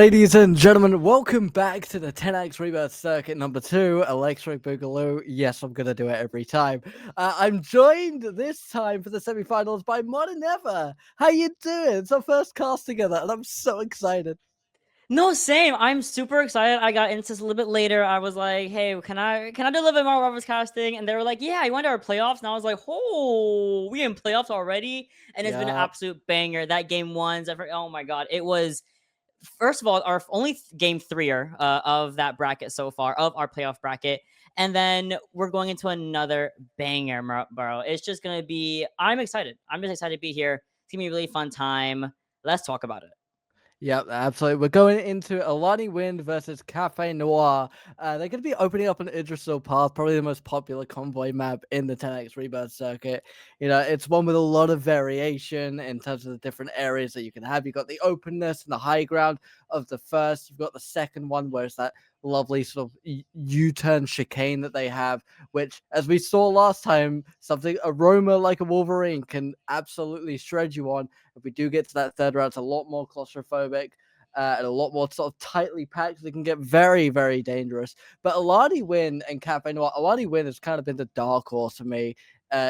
Ladies and gentlemen, welcome back to the Tenax Rebirth Circuit number 2, Electric Boogaloo. Yes, I'm going to do it every time. I'm joined this time for the semi-finals by Modern Ever. How you doing? It's our first cast together, and I'm so excited. No, same. I'm super excited. I got into this a little bit later. I was like, "Hey, can I do a little bit more Robert's casting?" And they were like, "Yeah, I went to our playoffs." And I was like, "Oh, we in playoffs already!" And it's been an Yeah. absolute banger. That game ones. Oh my god, it was. First of all, our only game threer of that bracket so far of our playoff bracket, and then we're going into another banger, bro. It's just gonna be. I'm excited. I'm just excited to be here. It's gonna be a really fun time. Let's talk about it. Yep, absolutely. We're going into Ailaniwind versus Cafe Noir. They're going to be opening up an Idrisil path, probably the most popular convoy map in the 10x Rebirth circuit. You know, it's one with a lot of variation in terms of the different areas that you can have. You've got the openness and the high ground of the first. You've got the second one, where it's that lovely sort of U-turn chicane that they have, which, as we saw last time, something aroma like a Wolverine can absolutely shred you on. If we do get to that third round, it's a lot more claustrophobic and a lot more sort of tightly packed. They can get very, very dangerous. But Ailaniwind and Cafe Noir, Ailaniwind has kind of been the dark horse for me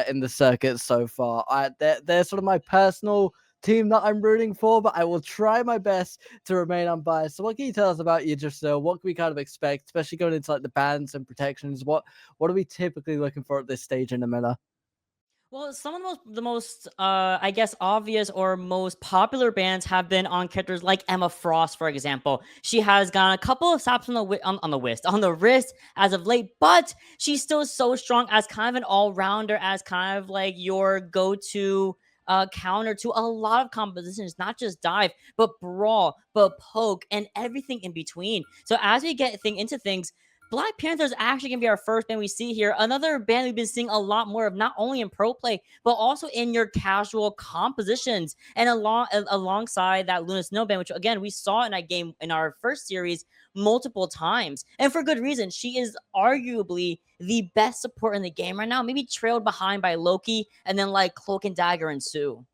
in the circuit so far. They're sort of my personal team that I'm rooting for, but I will try my best to remain unbiased. So what can you tell us about Yggdrasil? What can we kind of expect, especially going into like the bans and protections? What are we typically looking for at this stage in the meta? Well, some of the most, I guess, obvious or most popular bands have been on characters like Emma Frost, for example. She has gotten a couple of slaps on the wrist, on the wrist as of late, but she's still so strong as kind of an all rounder, as kind of like your go to counter to a lot of compositions, not just dive, but brawl, but poke, and everything in between. So as we get into things, Black Panther is actually going to be our first band we see here. Another band we've been seeing a lot more of, not only in pro play, but also in your casual compositions. And alongside that Luna Snow band, which again, we saw in that game in our first series multiple times. And for good reason. She is arguably the best support in the game right now, maybe trailed behind by Loki and then like Cloak and Dagger and Sue.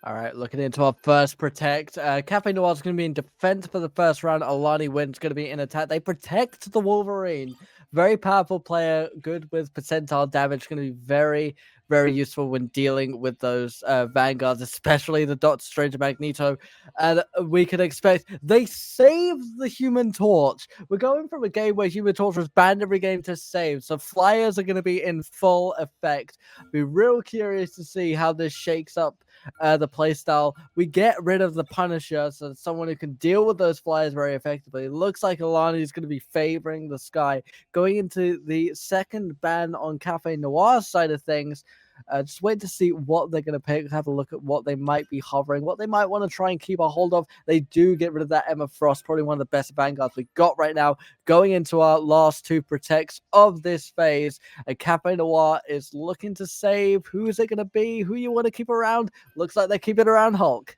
All right, looking into our first protect. Cafe Noir is going to be in defense for the first round. Ailaniwind is going to be in attack. They protect the Wolverine. Very powerful player, good with percentile damage. Going to be very, very useful when dealing with those vanguards, especially the Doctor Strange and Magneto. And we can expect they saved the Human Torch. We're going from a game where Human Torch was banned every game to save, so flyers are going to be in full effect. Be real curious to see how this shakes up the playstyle. We get rid of the Punisher, so someone who can deal with those flyers very effectively. It looks like Alani is going to be favoring the sky. Going into the second ban on Cafe Noir's side of things, just wait to see what they're going to pick. Have a look at what they might be hovering, what they might want to try and keep a hold of. They do get rid of that Emma Frost, probably one of the best vanguards we got right now. Going into our last two protects of this phase, and Cafe Noir is looking to save. Who is it going to be? Who you want to keep around? Looks like they keep it around Hulk.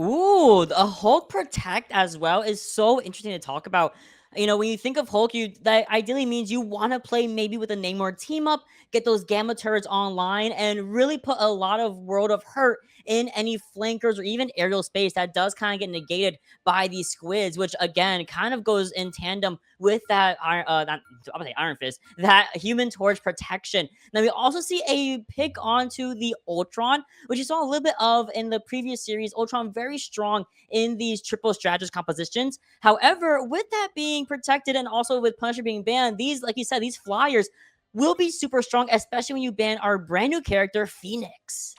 Ooh, a Hulk Protect as well is so interesting to talk about. You know, when you think of Hulk, that ideally means you want to play maybe with a Namor team up, get those Gamma turrets online, and really put a lot of World of Hurt in any flankers or even aerial space that does kind of get negated by these squids, which again kind of goes in tandem with that I'm gonna say Iron Fist, that Human Torch protection. Now we also see a pick onto the Ultron, which you saw a little bit of in the previous series. Ultron very strong in these triple strategist compositions. However, with that being protected and also with Punisher being banned, these, like you said, these flyers will be super strong, especially when you ban our brand new character, Phoenix.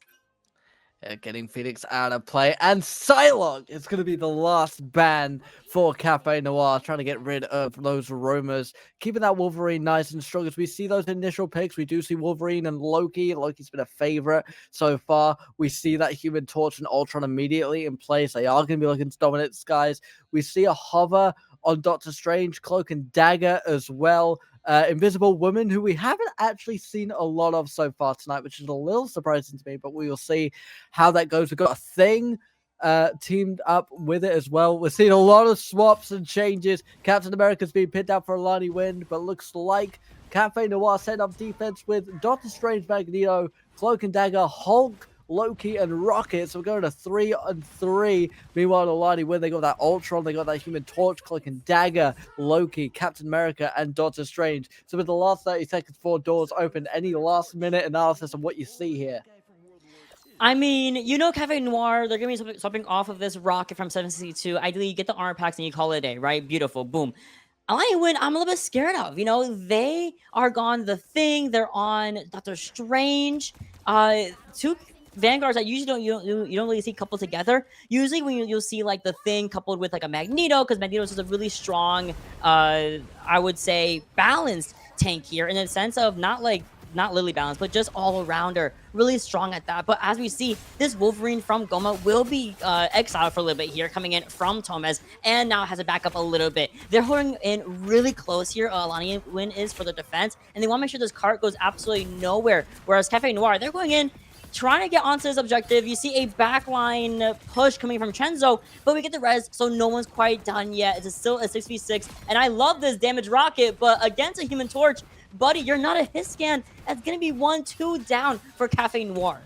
Getting Phoenix out of play, and Psylocke is going to be the last ban for Cafe Noir, trying to get rid of those roamers, keeping that Wolverine nice and strong. As we see those initial picks, we do see Wolverine and Loki. Loki's been a favorite so far. We see that Human Torch and Ultron immediately in place. They are going to be looking to dominate skies. We see a hover on Doctor Strange, Cloak and Dagger as well. Invisible Woman, who we haven't actually seen a lot of so far tonight, which is a little surprising to me, but we will see how that goes. We've got a Thing teamed up with it as well. We're seeing a lot of swaps and changes. Captain America's being pinned out for Ailaniwind, but looks like Cafe Noir set up defense with Doctor Strange, Magneto, Cloak and Dagger, Hulk, Loki, and Rocket. So we're going to 3-on-3. Meanwhile, Ailaniwind, they got that Ultron, they got that Human Torch, Cloak and Dagger, Loki, Captain America, and Doctor Strange. So with the last 30 seconds before doors open, any last-minute analysis on what you see here? I mean, you know, Cafe Noir, they're going to be swapping off of this Rocket from 762. Ideally, you get the armor packs and you call it a day, right? Beautiful. Boom. Ailaniwind, I'm a little bit scared of. You know, they are gone the Thing. They're on Doctor Strange. Two Vanguards that usually you don't really see coupled together. Usually when you'll see like the Thing coupled with like a Magneto, because Magneto is a really strong, I would say, balanced tank here in the sense of not Lily balance, but just all arounder, really strong at that. But as we see, this Wolverine from Goma will be exiled for a little bit here, coming in from Tomez, and now has a backup a little bit. They're holding in really close here. Ailaniwind is for the defense, and they want to make sure this cart goes absolutely nowhere. Whereas Cafe Noir, they're going in, trying to get onto this objective. You see a backline push coming from Chenzo, but we get the res, so no one's quite done yet. It's still a 6v6, and I love this damage Rocket, but against a Human Torch, buddy, you're not a hit scan. That's going to be 1-2 down for Cafe Noir.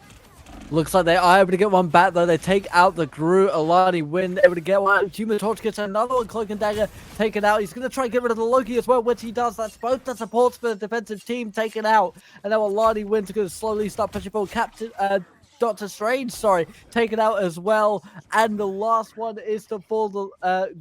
Looks like they are able to get one back, though. They take out the Gru. Ailaniwind able to get one. Human Torch gets another one. Cloak and Dagger taken out. He's going to try and get rid of the Loki as well, which he does. That's both the supports for the defensive team taken out. And now Ailaniwind's going to slowly start pushing forward. Doctor Strange, taken out as well. And the last one is to fall,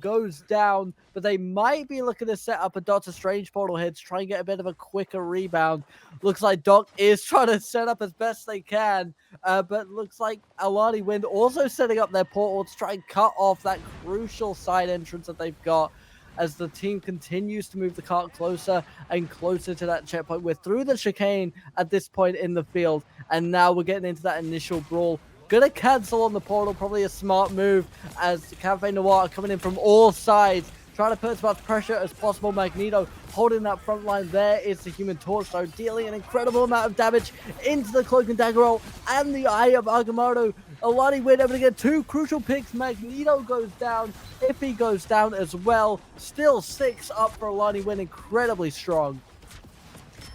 goes down. But they might be looking to set up a Doctor Strange portal here to try and get a bit of a quicker rebound. Looks like Doc is trying to set up as best they can. But looks like Ailaniwind also setting up their portal to try and cut off that crucial side entrance that they've got, as the team continues to move the cart closer and closer to that checkpoint. We're through the chicane at this point in the field, and now we're getting into that initial brawl. Gonna cancel on the portal, probably a smart move, as Cafe Noir are coming in from all sides, trying to put as much pressure as possible. Magneto holding that front line. There is the Human Torch, so dealing an incredible amount of damage into the Cloak and Dagger roll and the Eye of Agamotto. Ailaniwind able to get two crucial picks. Magneto goes down. Iffy goes down as well. Still 6 up for Ailaniwind. Incredibly strong.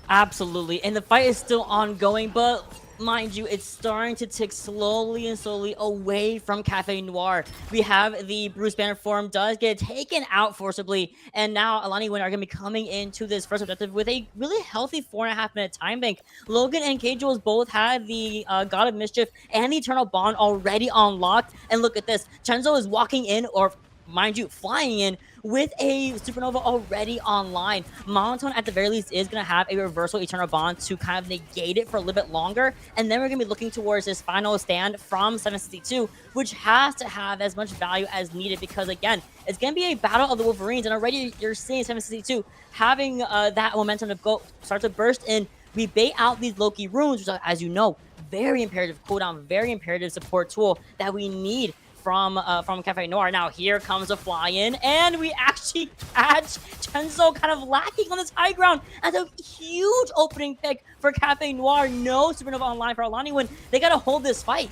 Absolutely. And the fight is still ongoing, but mind you, it's starting to tick slowly and slowly away from Cafe Noir. We have the Bruce Banner form does get taken out forcibly, and now Ailaniwind are going to be coming into this first objective with a really healthy 4.5-minute time bank. Logan and K-Jules both had the God of Mischief and the Eternal Bond already unlocked, and look at this. Chenzo is walking in, or mind you, flying in with a Supernova already online. Monotone, at the very least, is going to have a reversal Eternal Bond to kind of negate it for a little bit longer. And then we're going to be looking towards this final stand from 762, which has to have as much value as needed, because, again, it's going to be a battle of the Wolverines. And already you're seeing 762 having that momentum to start to burst in. We bait out these Loki runes, which, as you know, very imperative cooldown, very imperative support tool that we need from Cafe Noir. Now here comes a fly-in, and we actually catch Chenzo kind of lacking on this high ground as a huge opening pick for Cafe Noir. No Supernova online for Ailaniwind. They gotta hold this fight.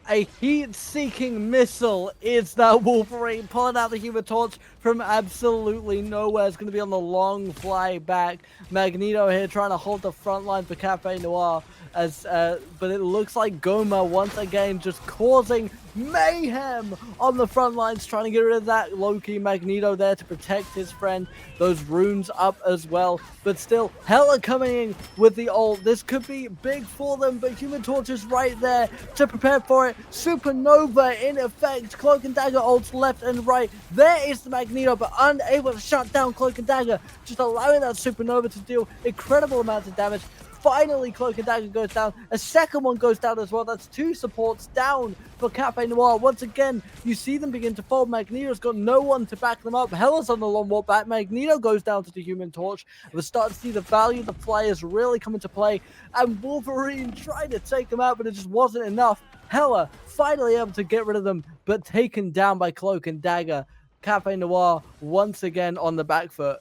A heat-seeking missile is that Wolverine, pulling out the Human Torch from absolutely nowhere. It's going to be on the long fly back. Magneto here trying to hold the front line for Cafe Noir, but it looks like Goma once again just causing mayhem on the front lines, trying to get rid of that Loki. Magneto there to protect his friend. Those runes up as well, but still Hela coming in with the ult. This could be big for them, but Human Torch is right there to prepare for it. Supernova in effect. Cloak and Dagger ults left and right. There is the Magneto, but unable to shut down Cloak and Dagger, just allowing that Supernova to deal incredible amounts of damage. Finally, Cloak and Dagger goes down. A second one goes down as well. That's 2 supports down for Cafe Noir. Once again, you see them begin to fold. Magneto's got no one to back them up. Hela's on the long walk back. Magneto goes down to the Human Torch. We're starting to see the value of the flyers really come into play. And Wolverine tried to take them out, but it just wasn't enough. Hela finally able to get rid of them, but taken down by Cloak and Dagger. Cafe Noir once again on the back foot.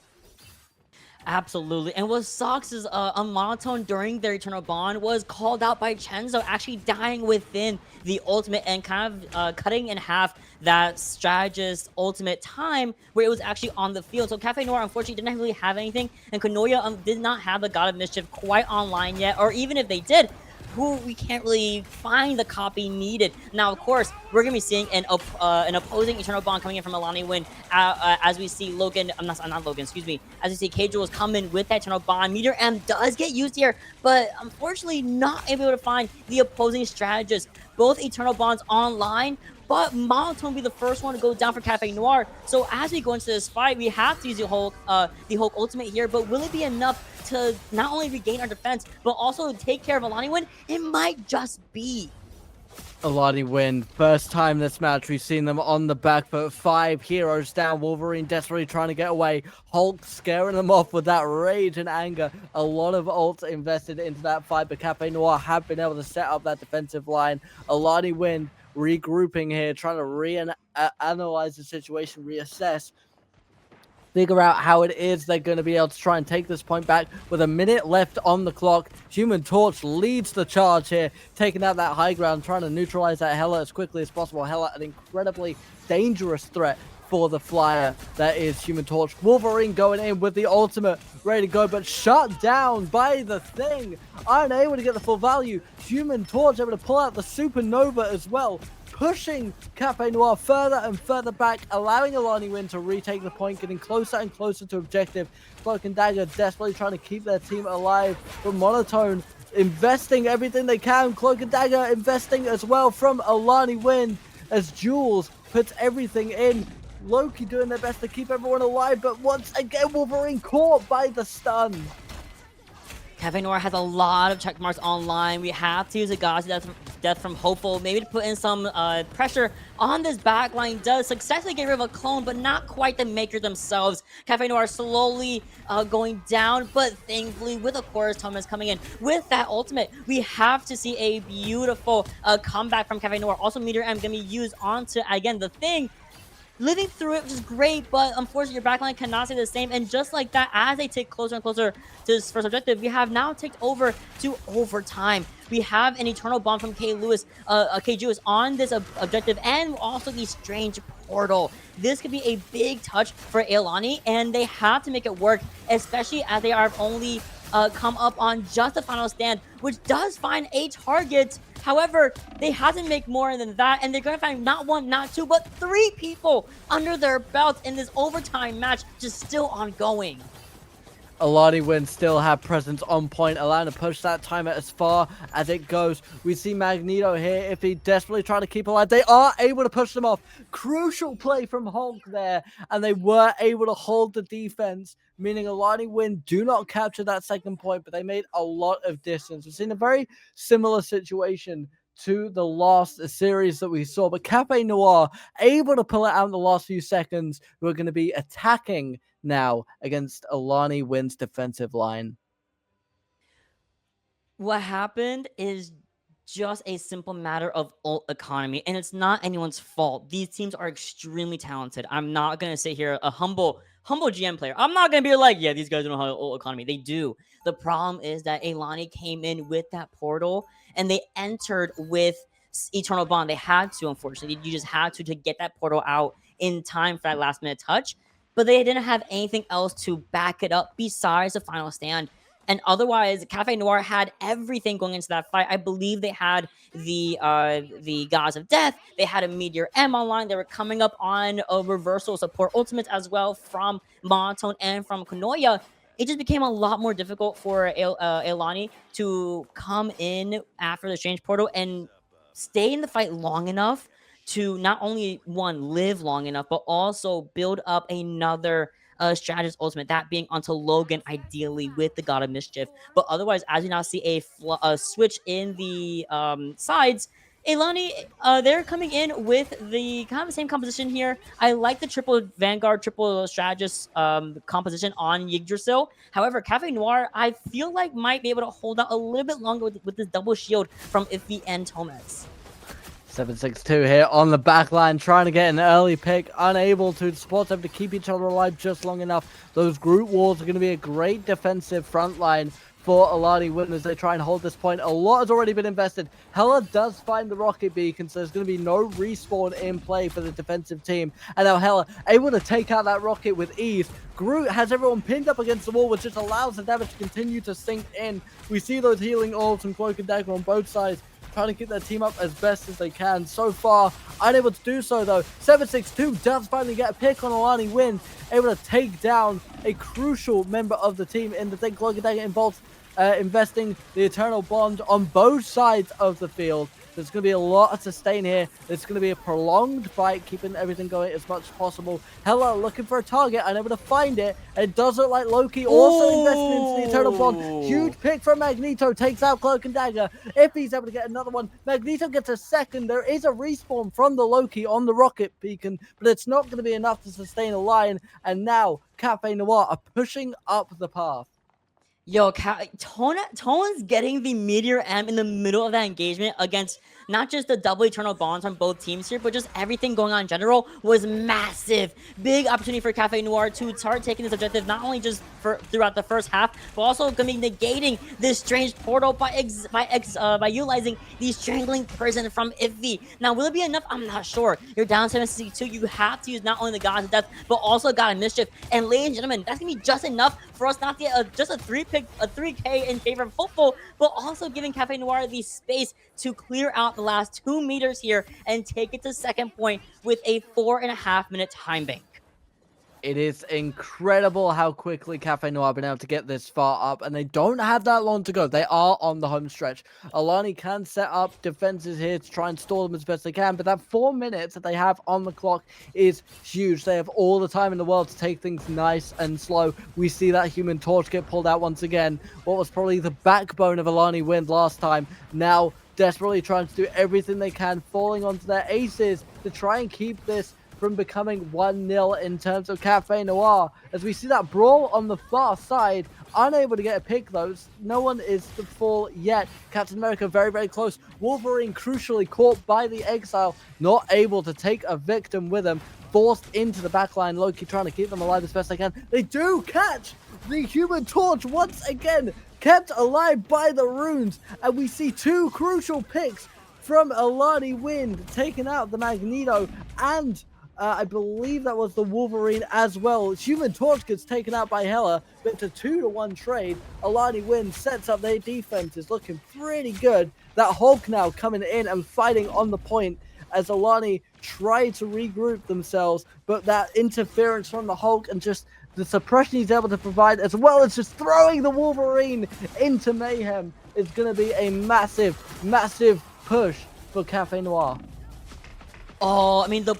Absolutely. And what sucks is a Monotone during their Eternal Bond was called out by Chenzo, actually dying within the ultimate and kind of cutting in half that strategist ultimate time where it was actually on the field. So Cafe Noir unfortunately didn't really have anything, and Konoya did not have the God of Mischief quite online yet, or even if they did, who we can't really find the copy needed. Now, of course, we're going to be seeing an opposing Eternal Bond coming in from Ailaniwind as we see Logan, not Logan, excuse me, as we see K-Jules come in with that Eternal Bond. Meteor M does get used here, but unfortunately not able to find the opposing strategist. Both Eternal Bonds online, but Monotone will be the first one to go down for Cafe Noir. So as we go into this fight, we have to use the Hulk ultimate here, but will it be enough to not only regain our defense, but also take care of Ailaniwind? It might just be. Ailaniwind, first time this match, we've seen them on the back foot. 5 heroes down, Wolverine desperately trying to get away, Hulk scaring them off with that rage and anger. A lot of ults invested into that fight, but Cafe Noir have been able to set up that defensive line. Ailaniwind regrouping here, trying to analyze the situation, reassess, figure out how it is they're going to be able to try and take this point back. With a minute left on the clock, Human Torch leads the charge here, taking out that high ground, trying to neutralize that Hela as quickly as possible. Hela, an incredibly dangerous threat for the flyer that is Human Torch. Wolverine going in with the ultimate, ready to go, but shut down by the Thing. Unable to get the full value. Human Torch able to pull out the Supernova as well, pushing Cafe Noir further and further back, allowing Ailaniwind to retake the point, getting closer and closer to objective. Cloak and Dagger desperately trying to keep their team alive, but Monotone investing everything they can. Cloak and Dagger investing as well from Ailaniwind as Jules puts everything in. Loki doing their best to keep everyone alive, but once again Wolverine caught by the stun. Cafe Noir has a lot of check marks online. We have to use a God's Death from Hopeful, maybe to put in some pressure on this backline. Does successfully get rid of a clone, but not quite the maker themselves. Cafe Noir slowly going down, but thankfully with a Chorus Thomas coming in with that ultimate, we have to see a beautiful comeback from Cafe Noir. Also, Meteor M gonna be used onto, again, the Thing. Living through it, which is great, but unfortunately your backline cannot say the same. And just like that, as they take closer and closer to this first objective, we have now ticked over to overtime. We have an Eternal Bomb from K. Juice on this objective, and also the Strange Portal. This could be a big touch for Ailani, and they have to make it work, especially as they are only come up on just the final stand, which does find a target. However, they have to make more than that, and they're going to find not 1, not 2, but 3 people under their belts in this overtime match, just still ongoing. Ailaniwind still have presence on point, allowing to push that timer as far as it goes. We see Magneto here. If he desperately trying to keep alive, they are able to push them off. Crucial play from Hulk there, and they were able to hold the defense, meaning Ailaniwind do not capture that second point, but they made a lot of distance. We've seen a very similar situation to the last series that we saw, but Cafe Noir able to pull it out in the last few seconds. We're going to be attacking now against Ailaniwind's defensive line. What happened is just a simple matter of ult economy, and it's not anyone's fault. These teams are extremely talented. I'm not going to sit here a humble GM player. I'm not going to be like, yeah, these guys don't know how ult economy. They do. The problem is that Ailani came in with that portal, and they entered with Eternal Bond. They had to, unfortunately. You just had to get that portal out in time for that last minute touch, but they didn't have anything else to back it up besides the final stand. And otherwise, Cafe Noir had everything going into that fight. I believe they had the Gods of Death. They had a Meteor M online. They were coming up on a reversal support ultimates as well from Monotone and from Konoya. It just became a lot more difficult for Ailani to come in after the Strange Portal and stay in the fight long enough to not only, one, live long enough, but also build up another strategist ultimate, that being onto Logan, ideally with the God of Mischief. But otherwise, as you now see a switch in the sides, Ailani, they're coming in with the kind of the same composition here. I like the triple Vanguard, triple strategist composition on Yggdrasil. However, Cafe Noir, I feel like might be able to hold out a little bit longer with this double shield from Iffy and Tomez. 762 here on the back line, trying to get an early pick, unable to support them to keep each other alive just long enough. Those group walls are going to be a great defensive front line for Ailaniwind as they try and hold this point. A lot has already been invested. Hela does find the rocket beacon, so there's going to be no respawn in play for the defensive team. And now Hela able to take out that rocket with ease. Groot has everyone pinned up against the wall, which just allows the damage to continue to sink in. We see those healing orbs and Cloak and Dagger on both sides, trying to keep their team up as best as they can. So far, unable to do so though. 762 does finally get a pick on Ailaniwind, able to take down a crucial member of the team in the thing. Cloak and Dagger involves investing the Eternal Bond on both sides of the field. There's going to be a lot of sustain here. It's going to be a prolonged fight, keeping everything going as much as possible. Hela looking for a target, unable to find it. It does look like Loki also invested into the Eternal Bond. Huge pick from Magneto, takes out Cloak and Dagger. If he's able to get another one, Magneto gets a second. There is a respawn from the Loki on the rocket beacon, but it's not going to be enough to sustain a line. And now Cafe Noir are pushing up the path. Yo, Tone's getting the Meteor M in the middle of that engagement against not just the double Eternal Bonds on both teams here, but just everything going on in general was massive. Big opportunity for Cafe Noir to start taking this objective, not only just throughout the first half, but also going to be negating this strange portal by utilizing the Strangling Prison from Iffy. Now, will it be enough? I'm not sure. You're down 762. You have to use not only the Gods of Death, but also God of Mischief. And ladies and gentlemen, that's going to be just enough for us not to get just a 3K in favor of Hopeful, but also giving Cafe Noir the space to clear out the last 2 meters here and take it to second point with a 4.5 minute time bank. It is incredible how quickly Cafe Noir have been able to get this far up, and they don't have that long to go. They are on the home stretch. Alani can set up defenses here to try and stall them as best they can, but that 4 minutes that they have on the clock is huge. They have all the time in the world to take things nice and slow. We see that Human Torch get pulled out once again. What was probably the backbone of Ailaniwind last time, now desperately trying to do everything they can, falling onto their aces to try and keep this from becoming 1-0 in terms of Cafe Noir. As we see that brawl on the far side, unable to get a pick though. No one is to fall yet. Captain America very, very close. Wolverine crucially caught by the Exile, not able to take a victim with him. Forced into the backline. Loki trying to keep them alive as best they can. They do catch the Human Torch once again, kept alive by the runes. And we see 2 crucial picks from Ailaniwind, taking out the Magneto and I believe that was the Wolverine as well. Human Torch gets taken out by Hela, but it's a 2-to-1 trade. Ailaniwind sets up their defense, is looking pretty good. That Hulk now coming in and fighting on the point as Ailani try to regroup themselves, but that interference from the Hulk and just the suppression he's able to provide, as well as just throwing the Wolverine into mayhem, is going to be a massive, massive push for Cafe Noir. Oh, I mean, the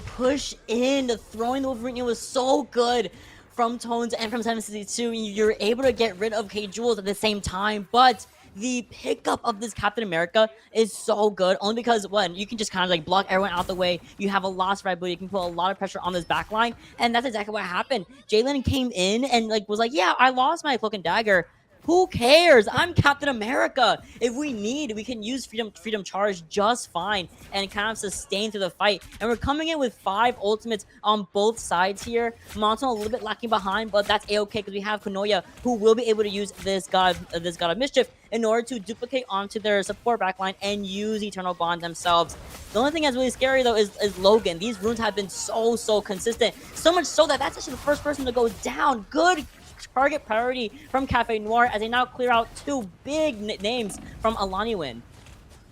push in, the throwing the Wolverine was so good from Tones and from 762. You're able to get rid of K-Jules at the same time, but the pickup of this Captain America is so good, only because, one, you can just kind of like block everyone out the way. You have a lost right booty. You can put a lot of pressure on this back line, and that's exactly what happened. Jalen came in and was like, yeah, I lost my Cloak and Dagger. Who cares? I'm Captain America. If we need, we can use Freedom Charge just fine and kind of sustain through the fight. And we're coming in with 5 ultimates on both sides here. Monson a little bit lacking behind, but that's a-okay because we have Konoya, who will be able to use this God of Mischief in order to duplicate onto their support backline and use Eternal Bond themselves. The only thing that's really scary though is Logan. These runes have been so consistent. So much so that that's actually the first person to go down. Good target priority from Cafe Noir as they now clear out 2 big names from Ailaniwind.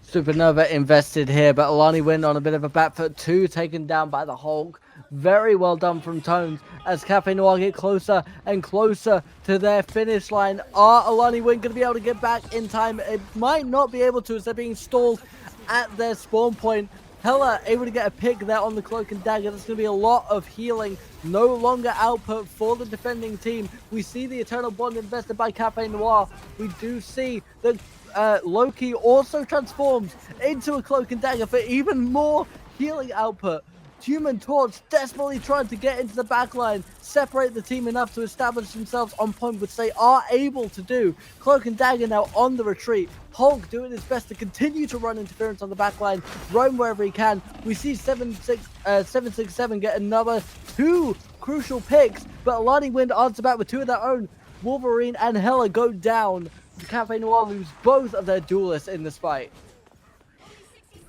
Supernova invested here, but Ailaniwind on a bit of a back foot too, taken down by the Hulk. Very well done from Tones as Cafe Noir get closer and closer to their finish line. Are Ailaniwind going to be able to get back in time? It might not be able to as they're being stalled at their spawn point. Hela able to get a pick there on the Cloak and Dagger. There's going to be a lot of healing. No longer output for the defending team. We see the Eternal Bond invested by Cafe Noir. We do see that Loki also transforms into a Cloak and Dagger for even more healing output. Human Torch desperately trying to get into the backline, separate the team enough to establish themselves on point, which they are able to do. Cloak and Dagger now on the retreat. Hulk doing his best to continue to run interference on the backline, roam wherever he can. We see 767 get another 2 crucial picks, but Ailaniwind answer back with 2 of their own. Wolverine and Hela go down. Cafe Noir lose both of their duelists in this fight.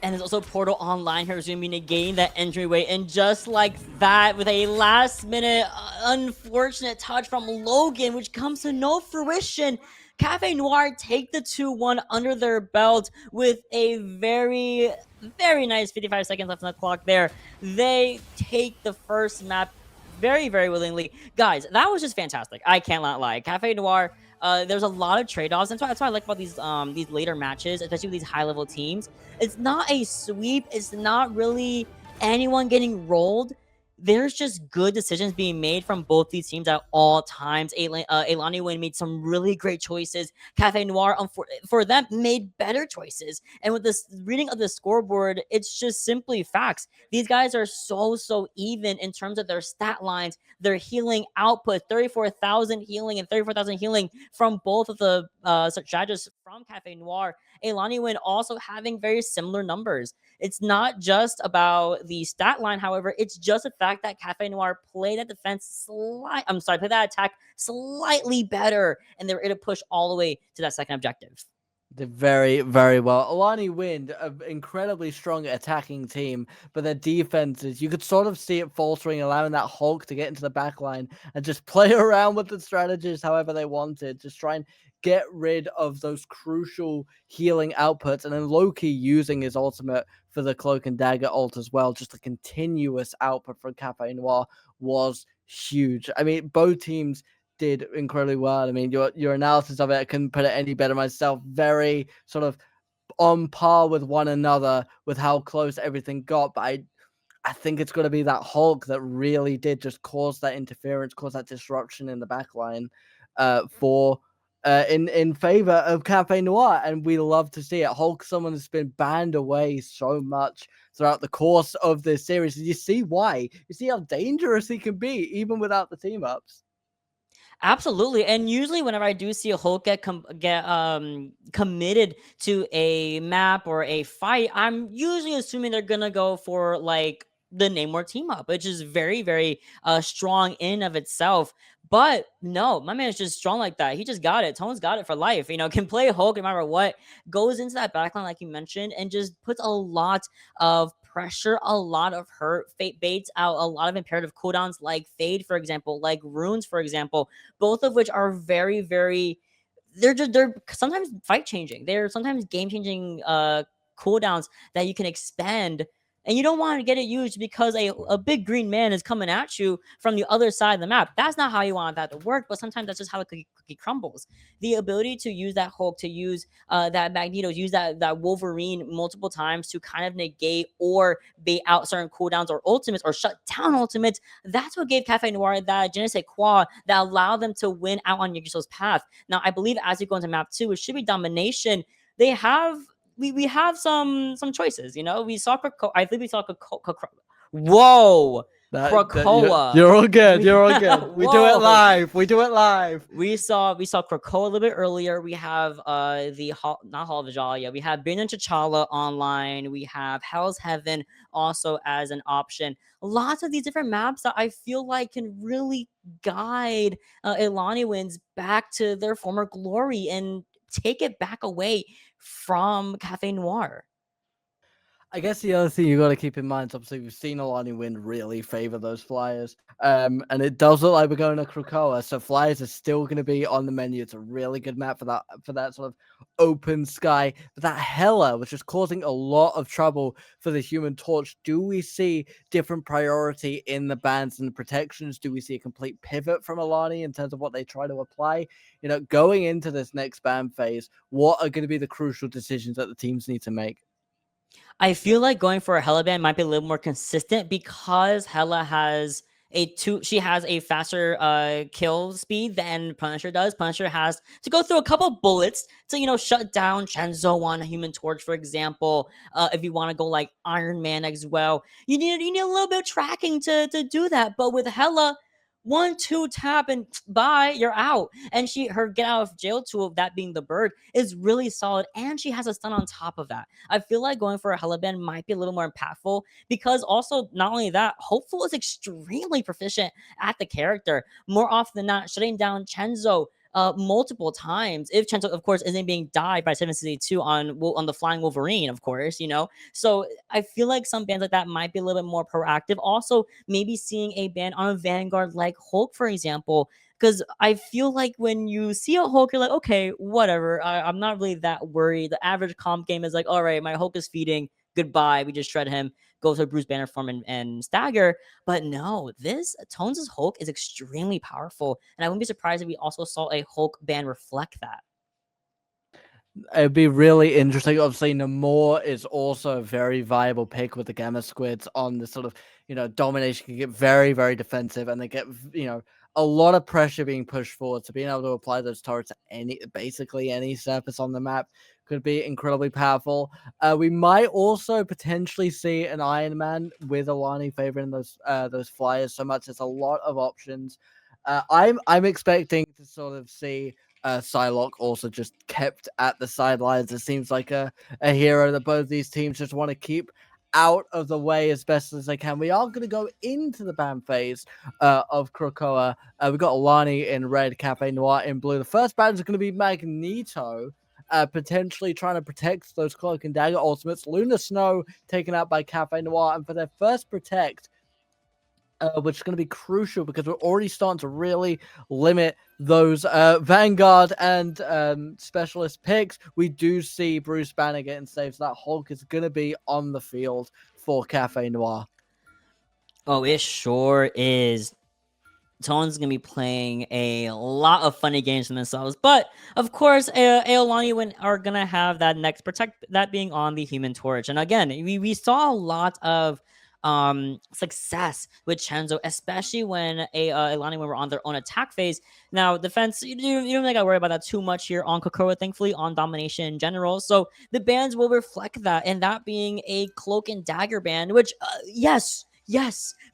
And there's also Portal Online here who's going to be negating that entryway. And just like that, with a last minute unfortunate touch from Logan, which comes to no fruition, Cafe Noir take the 2-1 under their belt with a very, very nice 55 seconds left on the clock there. They take the first map very, very willingly. Guys, that was just fantastic. I can't lie. Cafe Noir, there's a lot of trade-offs. That's what I like about these later matches, especially with these high-level teams. It's not a sweep. It's not really anyone getting rolled. There's just good decisions being made from both these teams at all times. Ailaniwind made some really great choices. Cafe Noir, for them, made better choices. And with this reading of the scoreboard, it's just simply facts. These guys are so even in terms of their stat lines, their healing output, 34,000 healing and 34,000 healing from both of the strategists from Cafe Noir. Ailaniwind also having very similar numbers. It's not just about the stat line, however, it's just the fact that Cafe Noir played that played that attack slightly better, and they were able to push all the way to that second objective. Did very, very well. Ailaniwind, an incredibly strong attacking team, but their defenses, you could sort of see it faltering, allowing that Hulk to get into the back line and just play around with the strategies however they wanted, just try and get rid of those crucial healing outputs. And then Loki using his ultimate for the Cloak and Dagger ult as well. Just a continuous output from Cafe Noir was huge. I mean, both teams did incredibly well. I mean, your analysis of it, I couldn't put it any better myself. Very sort of on par with one another with how close everything got. But I think it's going to be that Hulk that really did just cause that interference, cause that disruption in the backline in favor of Cafe Noir, and we love to see it. Hulk, someone that's been banned away so much throughout the course of this series. You see why. You see how dangerous he can be, even without the team ups. Absolutely, and usually whenever I do see a Hulk get committed to a map or a fight, I'm usually assuming they're gonna go for like the name or team up, which is very, very strong in of itself. But no, my man is just strong like that. He just got it. Tone's got it for life. Can play Hulk no matter what. Goes into that backline like you mentioned, and just puts a lot of pressure, a lot of hurt, baits out a lot of imperative cooldowns like Fade, for example, like Runes, for example, both of which are very, very. They're sometimes fight changing. They're sometimes game changing cooldowns that you can expend, and you don't want to get it used because a big green man is coming at you from the other side of the map. That's not how you want that to work, but sometimes that's just how the cookie crumbles. The ability to use that Hulk, to use that Magneto, use that Wolverine multiple times to kind of negate or bait out certain cooldowns or ultimates or shut down ultimates, that's what gave Cafe Noir that je ne sais quoi that allowed them to win out on Yggdrasil's path. Now, I believe as you go into map 2, it should be domination. They have we have some choices. We saw Krakoa. I think we saw Krakoa. Whoa, Krakoa. You're all good. You're all good. We do it live. We do it live. We saw Krakoa a little bit earlier. We have not Hall of Ajalia. We have Bin and T'Challa online. We have Hell's Heaven also as an option. Lots of these different maps that I feel like can really guide Ailaniwinds back to their former glory and take it back away from Cafe Noir. I guess the other thing you got to keep in mind is obviously we've seen Ailaniwind really favor those flyers, and it does look like we're going to Krakoa, so flyers are still going to be on the menu. It's a really good map for that sort of open sky. But that Hela was just causing a lot of trouble for the Human Torch. Do we see different priority in the bans and the protections? Do we see a complete pivot from Ailani in terms of what they try to apply? Going into this next ban phase, what are going to be the crucial decisions that the teams need to make? I feel like going for a Hela ban might be a little more consistent because Hela has she has a faster kill speed than Punisher does. Punisher has to go through a couple bullets to shut down Chenzo on a Human Torch, for example. If you want to go like Iron Man as well, you need a little bit of tracking to do that. But with Hela, 1-2 tap and bye, you're out. And her get out of jail tool, that being the bird, is really solid, and she has a stun on top of that. I feel like going for a Hela ban might be a little more impactful because also not only that, Hopeful is extremely proficient at the character. More often than not, shutting down Chenzo multiple times if Chento, of course, isn't being died by 762 on the Flying Wolverine, of course, you know. So I feel like some bands like that might be a little bit more proactive. Also, maybe seeing a band on a Vanguard like Hulk, for example, because I feel like when you see a Hulk, you're like, okay, whatever. I'm not really that worried. The average comp game is like, all right, my Hulk is feeding. Goodbye. We just shred him, go to Bruce Banner form and stagger. But no, this Tones' Hulk is extremely powerful. And I wouldn't be surprised if we also saw a Hulk band reflect that. It'd be really interesting. Obviously, Namor is also a very viable pick with the Gamma Squids on the sort of, domination can get very, very defensive, and they get, a lot of pressure being pushed forward. So being able to apply those turrets to basically any surface on the map could be incredibly powerful. We might also potentially see an Iron Man with Alani favoring those flyers so much. There's a lot of options. I'm expecting to sort of see Psylocke also just kept at the sidelines. It seems like a hero that both these teams just want to keep out of the way as best as they can. We are going to go into the ban phase of Krakoa. We've got Alani in red, Cafe Noir in blue. The first ban is going to be Magneto, potentially trying to protect those Cloak and Dagger ultimates. Luna Snow taken out by Cafe Noir. And for their first protect, which is going to be crucial because we're already starting to really limit those Vanguard and specialist picks. We do see Bruce Banner getting saved, so that Hulk is going to be on the field for Cafe Noir. Oh, it sure is. Tone's gonna be playing a lot of funny games for themselves, but of course, Ailaniwind are gonna have that next protect, that being on the Human Torch. And again, we saw a lot of success with Chenzo, especially when Ailaniwind were on their own attack phase. Now, defense, you don't really gotta worry about that too much here on Kokoa, thankfully, on domination in general. So the bans will reflect that, and that being a Cloak and Dagger ban, which yes,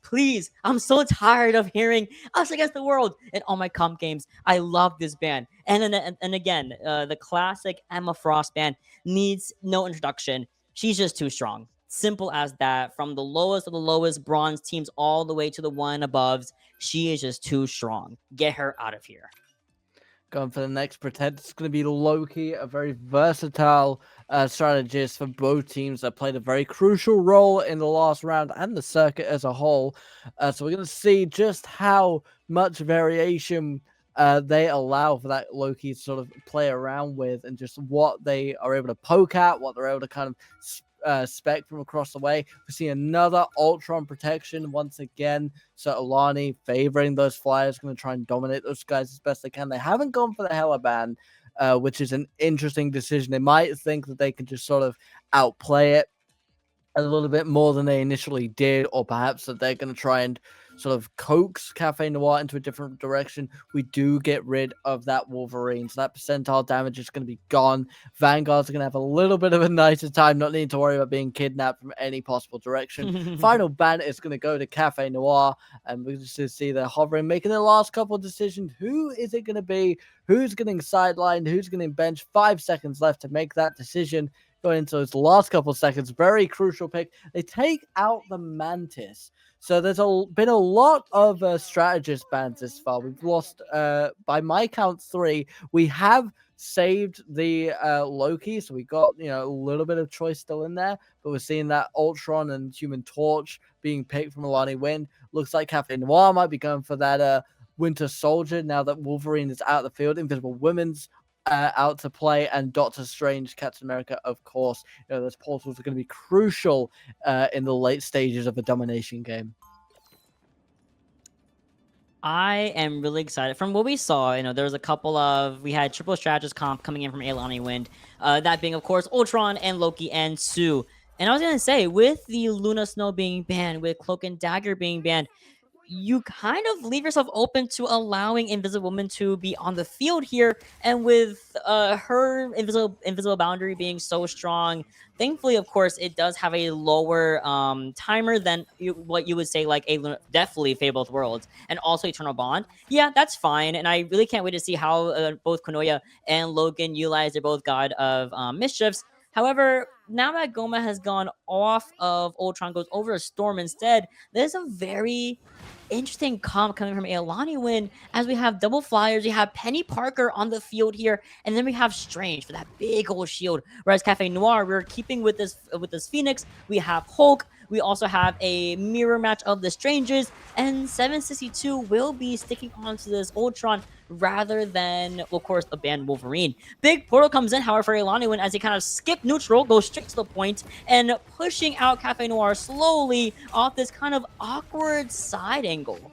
please. I'm so tired of hearing us against the world in all my comp games. I love this band. And again, the classic Emma Frost band needs no introduction. She's just too strong. Simple as that. From the lowest of the lowest bronze teams all the way to the one above, she is just too strong. Get her out of here. Going for the next protect, it's going to be Loki, a very versatile strategist for both teams that played a very crucial role in the last round and the circuit as a whole. So we're going to see just how much variation they allow for that Loki to sort of play around with, and just what they are able to poke at, what they're able to kind of spec from across the way. We see another Ultron protection once again. So Alani favoring those flyers, going to try and dominate those guys as best they can. They haven't gone for the Hella ban, which is an interesting decision. They might think that they can just sort of outplay it a little bit more than they initially did, or perhaps that they're going to try and sort of coax Cafe Noir into a different direction. We do get rid of that Wolverine, so that percentile damage is going to be gone. Vanguards are going to have a little bit of a nicer time, not needing to worry about being kidnapped from any possible direction. Final ban is going to go to Cafe Noir, and we're just to see they're hovering, making their last couple of decisions. Who is it going to be? Who's getting sidelined? Who's getting benched? 5 seconds left to make that decision. Going into those last couple of seconds, very crucial pick. They take out the Mantis. So there's been a lot of strategist bans this far. We've lost, by my count, 3. We have saved the Loki, so we got a little bit of choice still in there. But we're seeing that Ultron and Human Torch being picked from Ailaniwind. Looks like Cafe Noir might be going for that Winter Soldier now that Wolverine is out of the field. Invisible Women's out to play, and Doctor Strange, Captain America, of course. Those portals are going to be crucial in the late stages of a domination game. I am really excited. From what we saw, there was we had triple strategist comp coming in from Ailaniwind. That being, of course, Ultron and Loki and Sue. And I was going to say, with the Luna Snow being banned, with Cloak and Dagger being banned, you kind of leave yourself open to allowing Invisible Woman to be on the field here. And with her invisible boundary being so strong, thankfully, of course, it does have a lower timer than what you would say like a definitely Fate of Both Worlds, and also Eternal Bond. Yeah, that's fine. And I really can't wait to see how both Konoya and Logan utilize their both God of Mischiefs. However, now that Goma has gone off of Ultron, goes over a Storm instead, there's a very interesting comp coming from Ailaniwind as we have double flyers. We have Penny Parker on the field here, and then we have Strange for that big old shield. Whereas Cafe Noir, we're keeping with this Phoenix. We have Hulk. We also have a mirror match of the Strangers, and 762 will be sticking onto this Ultron rather than, of course, the banned Wolverine. Big portal comes in, however, for Ailaniwind as he kind of skip neutral, goes straight to the point, and pushing out Cafe Noir slowly off this kind of awkward side angle.